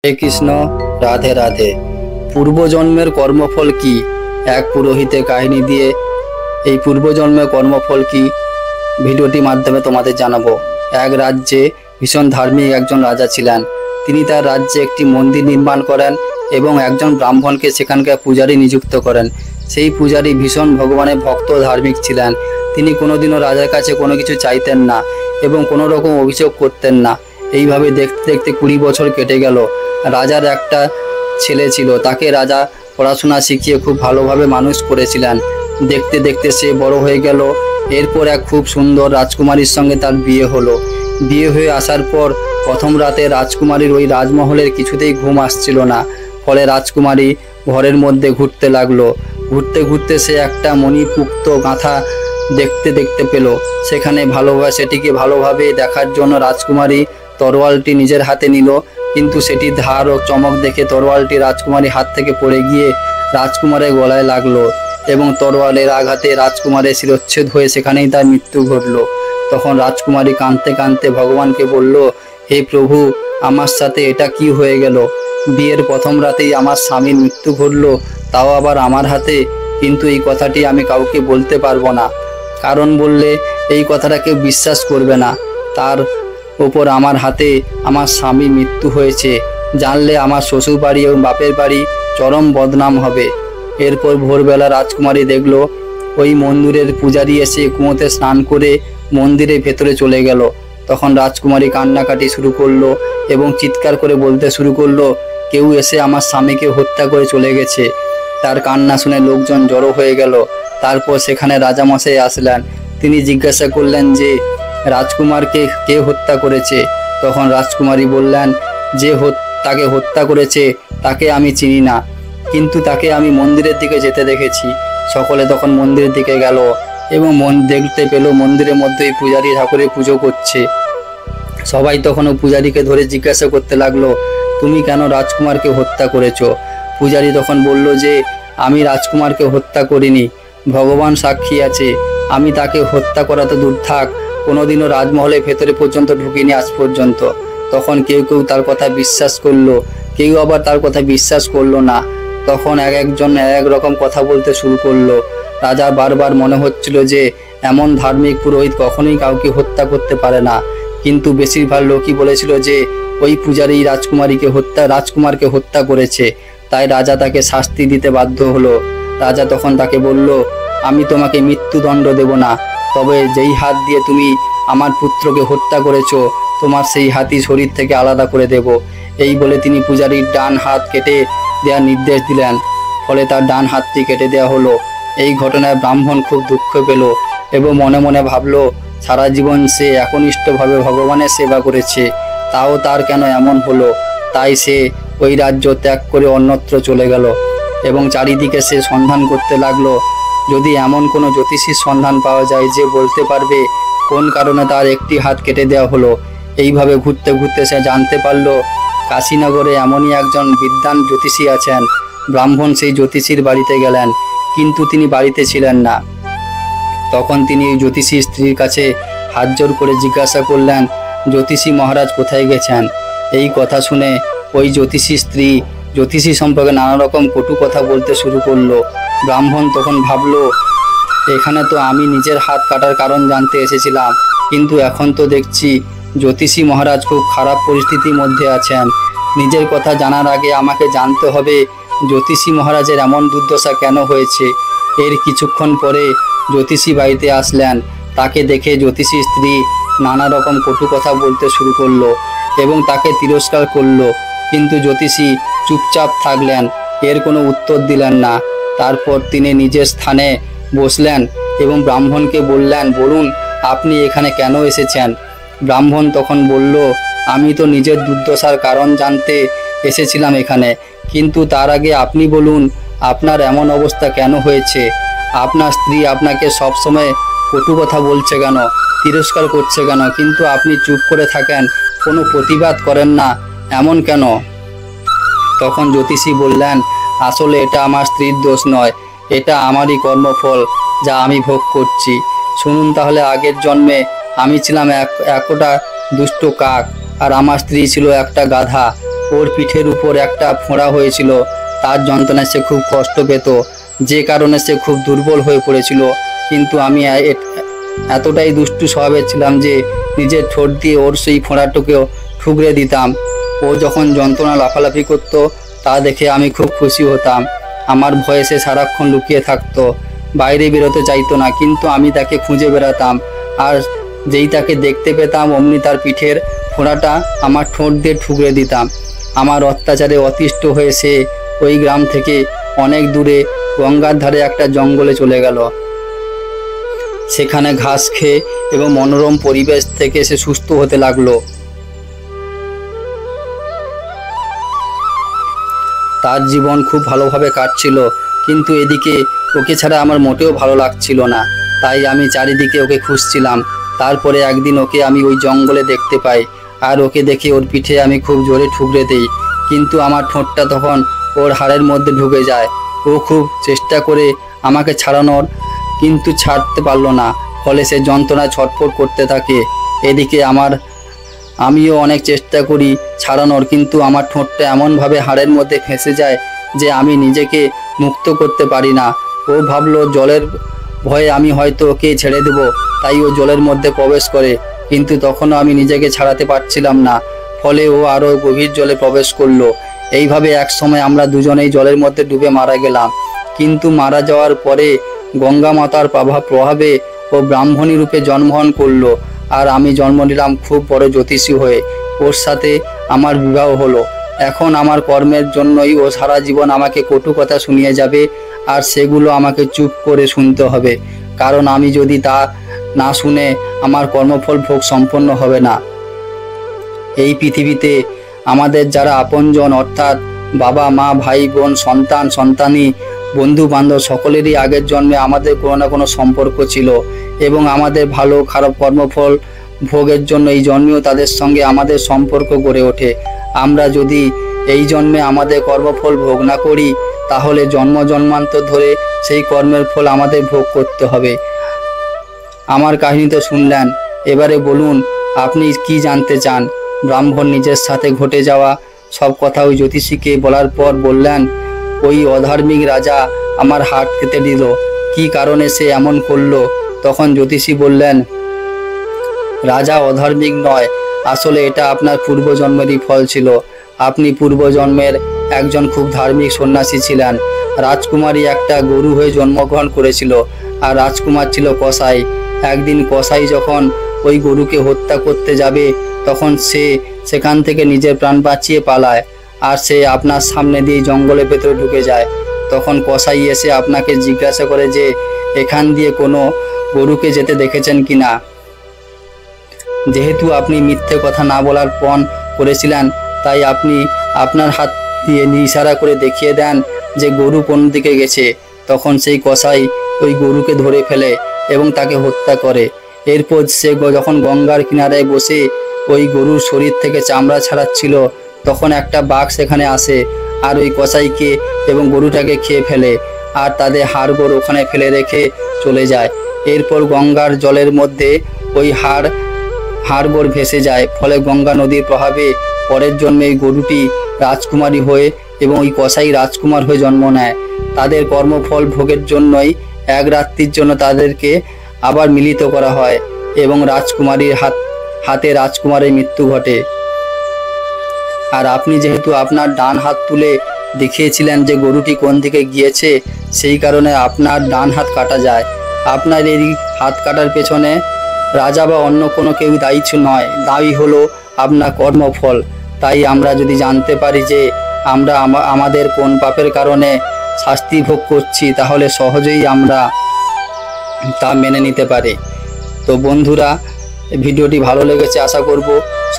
হরে কৃষ্ণ। রাধে রাধে। পূর্বজন্মের কর্মফল কি? এক পুরোহিতের কাহিনী দিয়ে এই পূর্বজন্মের কর্মফল কি ভিডিওটির মাধ্যমে তোমাদের জানাবো। এক রাজ্যে ভীষণ ধার্মিক একজন রাজা ছিলেন। তিনি তার রাজ্যে একটি মন্দির নির্মাণ করেন এবং একজন ব্রাহ্মণকে সেখানকার পূজারী নিযুক্ত করেন। সেই পূজারী ভীষণ ভগবানের ভক্ত ধার্মিক ছিলেন। তিনি কোনোদিনও রাজার কাছে কোনো কিছু চাইতেন না এবং কোনো রকম অভিযোগ করতেন না। এইভাবে দেখতে দেখতে 20 বছর কেটে গেল। রাজার একটা ছেলে ছিল, তাকে রাজা পড়াশোনা শিখিয়ে খুব ভালোভাবে মানুষ করেছিলেন। দেখতে দেখতে সে বড় হয়ে গেল। এরপর এক খুব সুন্দর রাজকুমারীর সঙ্গে তার বিয়ে হলো। বিয়ে হয়ে আসার পর প্রথম রাতে রাজকুমারীর ওই রাজমহলের কিছুতেই ঘুম আসছিল না। ফলে রাজকুমারী ঘরের মধ্যে ঘুরতে লাগলো। ঘুরতে ঘুরতে সে একটা মণিপুক্ত গাঁথা দেখতে দেখতে পেল। সেখানে সেটিকে ভালোভাবে দেখার জন্য রাজকুমারী তরোয়ালটি নিজের হাতে নিল, কিন্তু সেটি ধার ও চমক দেখে তরোয়ালটি রাজকুমারীর হাত থেকে পড়ে গিয়ে রাজকুমারের গলায় লাগলো এবং তরোয়ালের আঘাতে রাজকুমারের শিরচ্ছেদ হয়ে সেখানেই তার মৃত্যু ঘটল। তখন রাজকুমারী কাঁদতে কাঁদতে ভগবানকে বলল, হে প্রভু, আমার সাথে এটা কি হয়ে গেল? বিয়ের প্রথম রাতেই আমার স্বামীর মৃত্যু ঘটল, তাও আবার আমার হাতে। কিন্তু এই কথাটি আমি কাউকে বলতে পারবো না, কারণ বললে এই কথাটা কেউ বিশ্বাস করবে না। তার ওপর আমার হাতে আমার স্বামী মৃত্যু হয়েছে জানলে আমার শ্বশুর বাড়ি এবং বাপের বাড়ি চরম বদনাম হবে। এরপর ভোরবেলা রাজকুমারী দেখল ওই মন্দিরের পূজারী এসে কুয়োতে স্নান করে মন্দিরের ভেতরে চলে গেল। তখন রাজকুমারী কান্নাকাটি শুরু করলো এবং চিৎকার করে বলতে শুরু করলো, কেউ এসে আমার স্বামীকে হত্যা করে চলে গেছে। তার কান্না শুনে লোকজন জড়ো হয়ে গেল। তারপর সেখানে রাজামশাই আসলেন। তিনি জিজ্ঞাসা করলেন যে রাজকুমারকে কে হত্যা করেছে। তখন রাজকুমারী বললেন, যে তাকে হত্যা করেছে তাকে আমি চিনি না, কিন্তু তাকে আমি মন্দিরের দিকে যেতে দেখেছি। সকলে তখন মন্দিরের দিকে গেল এবং দেখতে পেল মন্দিরের মধ্যেই পূজারী ঠাকুরের পুজো করছে। সবাই তখন পূজারীকে ধরে জিজ্ঞাসা করতে লাগলো, তুমি কেন রাজকুমারকে হত্যা করেছো? পূজারী তখন বলল যে আমি রাজকুমারকে হত্যা করিনি, ভগবান সাক্ষী আছে। আমি তাকে হত্যা করা তো দূর থাক, কোনোদিনও রাজমহলের ভেতরে পর্যন্ত ঢুকিনি আজ পর্যন্ত। তখন কেউ কেউ তার কথা বিশ্বাস করলো, কেউ আবার তার কথা বিশ্বাস করলো না। তখন একজন এক রকম কথা বলতে শুরু করলো। রাজার বারবার মনে হচ্ছিল যে এমন ধার্মিক পুরোহিত কখনোই কাউকে হত্যা করতে পারে না, কিন্তু বেশিরভাগ লোকই বলেছিল যে ওই পূজারী রাজকুমারকে হত্যা করেছে, তাই রাজা তাকে শাস্তি দিতে বাধ্য হলো। রাজা তখন তাকে বলল, আমি তোমাকে মৃত্যুদণ্ড দেব না, তবে যেই হাত দিয়ে তুমি আমার পুত্রকে হত্যা করেছো তোমার সেই হাতই শরীর থেকে আলাদা করে দেব। এই বলে তিনি পূজারীর ডান হাত কেটে দেওয়ার নির্দেশ দিলেন। ফলে তার ডান হাতটি কেটে দেওয়া হলো। এই ঘটনায় ব্রাহ্মণ খুব দুঃখ পেল এবং মনে মনে ভাবলো, সারা জীবন সে একনিষ্ঠভাবে ভগবানের সেবা করেছে, তাও তার কেন এমন হলো? তাই সে ওই রাজ্য ত্যাগ করে অন্যত্র চলে গেল এবং চারিদিকে সে সন্ধান করতে লাগলো। যদি এমন কোনো জ্যোতিষীর সন্ধান পাওয়া যায় যে বলতে পারবে কোন কারণে তার একটি হাত কেটে দেওয়া হলো। এইভাবে ঘুরতে ঘুরতে সে জানতে পারল কাশীনগরে এমনই একজন বিদ্বান জ্যোতিষী আছেন। ব্রাহ্মণ সেই জ্যোতিষীর বাড়িতে গেলেন, কিন্তু তিনি বাড়িতে ছিলেন না। তখন তিনি ওই জ্যোতিষীর স্ত্রীর কাছে হাত জোড় করে জিজ্ঞাসা করলেন, জ্যোতিষী মহারাজ কোথায় গেছেন? এই কথা শুনে ওই জ্যোতিষী স্ত্রী জ্যোতিষী সম্পর্কে নানা রকম কটু কথা বলতে শুরু করলো। ব্রাহ্মণ তখন ভাবলো, এখানে তো আমি নিজের হাত কাটার কারণ জানতে এসেছিলাম, কিন্তু এখন তো দেখছি জ্যোতিষী মহারাজ খুব খারাপ পরিস্থিতির মধ্যে আছেন। নিজের কথা জানার আগে আমাকে জানতে হবে জ্যোতিষী মহারাজের এমন দুর্দশা কেন হয়েছে। এর কিছুক্ষণ পরে জ্যোতিষী বাড়িতে আসলেন। তাকে দেখে জ্যোতিষী স্ত্রী নানা রকম কটু কথা বলতে শুরু করলো এবং তাকে তিরস্কার করলো, কিন্তু জ্যোতিষী চুপচাপ থাকলেন, এর কোনো উত্তর দিলেন না। তারপর তিনি নিজের স্থানে বসলেন এবং ব্রাহ্মণকে বললেন, বলুন আপনি এখানে কেন এসেছেন? ব্রাহ্মণ তখন বলল, আমি তো নিজের দুর্দশার কারণ জানতে এসেছিলাম এখানে, কিন্তু তার আগে আপনি বলুন আপনার এমন অবস্থা কেন হয়েছে? আপনার স্ত্রী আপনাকে সবসময় কটু কথা বলছে কেন, তিরস্কার করছে কেন, কিন্তু আপনি চুপ করে থাকেন, কোনো প্রতিবাদ করেন না, এমন কেন? তখন জ্যোতিষী বললেন, আসলে এটা আমার স্ত্রীর দোষ নয়, এটা আমারই কর্মফল যা আমি ভোগ করছি। শুনুন তাহলে, আগের জন্মে আমি ছিলাম একটা দুষ্ট কাক আর আমার স্ত্রী ছিল একটা গাধা। ওর পিঠের উপর একটা ফোঁড়া হয়েছিল। তার যন্ত্রণায় সে খুব কষ্ট পেত, যে কারণে সে খুব দুর্বল হয়ে পড়েছিল। কিন্তু আমি এতটাই দুষ্টু স্বভাবের ছিলাম যে নিজের ঠোঁট দিয়ে ওর সেই ফোঁড়াটুকেও ঠুকরে দিতাম। ও যখন যন্ত্রণা লাফালাফি করতো তা দেখে আমি খুব খুশি হতাম। আমার ভয়ে সে সারাক্ষণ লুকিয়ে থাকতো, বাইরে বেরোতে চাইতো না, কিন্তু আমি তাকে খুঁজে বেড়াতাম। আর যেই তাকে দেখতে পেতাম অমনি তার পিঠের ফোঁড়াটা আমার ঠোঁট দিয়ে ঠুকরে দিতাম। আমার অত্যাচারে অতিষ্ঠ হয়ে সে ওই গ্রাম থেকে অনেক দূরে গঙ্গার ধারে একটা জঙ্গলে চলে গেল। সেখানে ঘাস খেয়ে এবং মনোরম পরিবেশ থেকে সে সুস্থ হতে লাগলো। তার জীবন খুব ভালোভাবে কাটছিল, কিন্তু এদিকে ওকে ছাড়া আমার মোটেও ভালো লাগছিল না। তাই আমি চারিদিকে ওকে খুঁজছিলাম। তারপরে একদিন ওকে আমি ওই জঙ্গলে দেখতে পাই, আর ওকে দেখে ওর পিঠে আমি খুব জোরে ঠুকরে দিই, কিন্তু আমার ঠোঁটটা তখন ওর হাড়ের মধ্যে ঢুকে যায়। ও খুব চেষ্টা করে আমাকে ছাড়ানোর, কিন্তু ছাড়তে পারলো না। ফলে সে যন্ত্রণায় ছটফট করতে থাকে। এদিকে আমিও অনেক চেষ্টা করি ছাড়ানোর, কিন্তু আমার ঠোঁটটা এমনভাবে হাড়ের মধ্যে ফেঁসে যায় যে আমি নিজেকে মুক্ত করতে পারি না। ও ভাবলো জলের ভয়ে আমি হয়তো ওকে ছেড়ে দেব, তাই ও জলের মধ্যে প্রবেশ করে, কিন্তু তখনও আমি নিজেকে ছাড়াতে পারছিলাম না। ফলে ও আরও গভীর জলে প্রবেশ করলো। এইভাবে এক সময় আমরা দুজনেই জলের মধ্যে ডুবে মারা গেলাম। কিন্তু মারা যাওয়ার পরে গঙ্গা মাতার প্রভাবে ও ব্রাহ্মণী রূপে জন্মগ্রহণ করলো, আর আমি জন্ম নিলাম খুব বড় জ্যোতিষী হয়ে। ওর সাথে আমার বিবাহ হলো। এখন আমার কর্মের জন্যই ও সারা জীবন আমাকে কটু কথা শুনিয়ে যাবে, আর সেগুলো আমাকে চুপ করে শুনতে হবে, কারণ আমি যদি তা না শুনে আমার কর্মফল ভোগ সম্পন্ন হবে না। এই পৃথিবীতে আমাদের যারা আপনজন, অর্থাৎ বাবা মা, ভাই বোন, সন্তান সন্তানী, বন্ধু বান্ধব, সকলেরই আগের জন্মে আমাদের কোনো না কোনো সম্পর্ক ছিল, এবং আমাদের ভালো খারাপ কর্মফল ভোগের জন্য এই জন্মেও তাদের সঙ্গে আমাদের সম্পর্ক গড়ে ওঠে। আমরা যদি এই জন্মে আমাদের কর্মফল ভোগ না করি, তাহলে জন্ম জন্মান্তর ধরে সেই কর্মের ফল আমাদের ভোগ করতে হবে। আমার কাহিনী তো শুনলেন, এবারে বলুন আপনি কি জানতে চান। ব্রাহ্মণ নিজের সাথে ঘটে যাওয়া সব কথা ওই জ্যোতিষীকে বলার পর বললেন, ওই অধার্মিক রাজা আমার হাত কেটে দিল, কি কারণে সে এমন করলো? তখন জ্যোতিষী বললেন, রাজা অধার্মিক নয়, আসলে এটা আপনার পূর্বজন্মেরই ফল ছিল। আপনি পূর্বজন্মের একজন খুব ধার্মিক সন্ন্যাসী ছিলেন। রাজকুমারী একটা গরু হয়ে জন্মগ্রহণ করেছিল, আর রাজকুমার ছিল কসাই। একদিন কসাই যখন ওই গরুকে হত্যা করতে যাবে, তখন সে সেখান থেকে নিজের প্রাণ বাঁচিয়ে পালায়, আর সে আপনার সামনে দিয়ে জঙ্গলের ভেতরে ঢুকে যায়। তখন কসাই এসে আপনাকে জিজ্ঞাসা করে যে এখান দিয়ে কোনো গরুকে যেতে দেখেছেন কিনা। যেহেতু আপনি মিথ্যে কথা না বলার পণ করেছিলেন, তাই আপনি আপনার হাত দিয়ে ইশারা করে দেখিয়ে দেন যে গরু কোন দিকে গেছে। তখন সেই কসাই ওই গরুকে ধরে ফেলে এবং তাকে হত্যা করে। এরপর সে যখন গঙ্গার কিনারায় বসে ওই গরুর শরীর থেকে চামড়া ছাড়াচ্ছিল, তখন একটা বাঘ সেখানে আসে আর ওই কসাইকে এবং গরুটাকে খেয়ে ফেলে, আর তাদের হাড়গোড় ওখানে ফেলে রেখে চলে যায়। এরপর গঙ্গার জলের মধ্যে ওই হাড়গোড় ভেসে যায়। ফলে গঙ্গা নদীর প্রভাবে পরের জন্মে এই গরুটি রাজকুমারী হয়ে এবং ওই কসাই রাজকুমার হয়ে জন্ম নেয়। তাদের কর্মফল ভোগের জন্যই এক রাত্রির জন্য তাদেরকে আবার মিলিত করা হয়, এবং রাজকুমারীর হাতে রাজকুমারের মৃত্যু ঘটে। আর আপনি যেহেতু আপনার ডান হাত তুলে দেখিয়েছিলেন যে গরুটি কোন দিকে গিয়েছে, সেই কারণে আপনার ডান হাত কাটা যায়। আপনার এই হাত কাটার পেছনে রাজা বা অন্য কোনো কেউ দায়ী হলো আপনার কর্মফল। তাই আমরা যদি জানতে পারি যে আমরা আমাদের কোন পাপের কারণে শাস্তি ভোগ করছি, তাহলে সহজেই আমরা তা মেনে নিতে পারি। তো বন্ধুরা, ভিডিওটি ভালো লেগেছে আশা করব।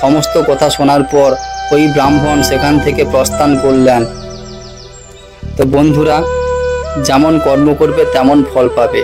সমস্ত কথা শোনার পর ওই ব্রাহ্মণ সেখান থেকে প্রস্থান করলেন। তো বন্ধুরা, যেমন কর্ম করবে তেমন ফল পাবে।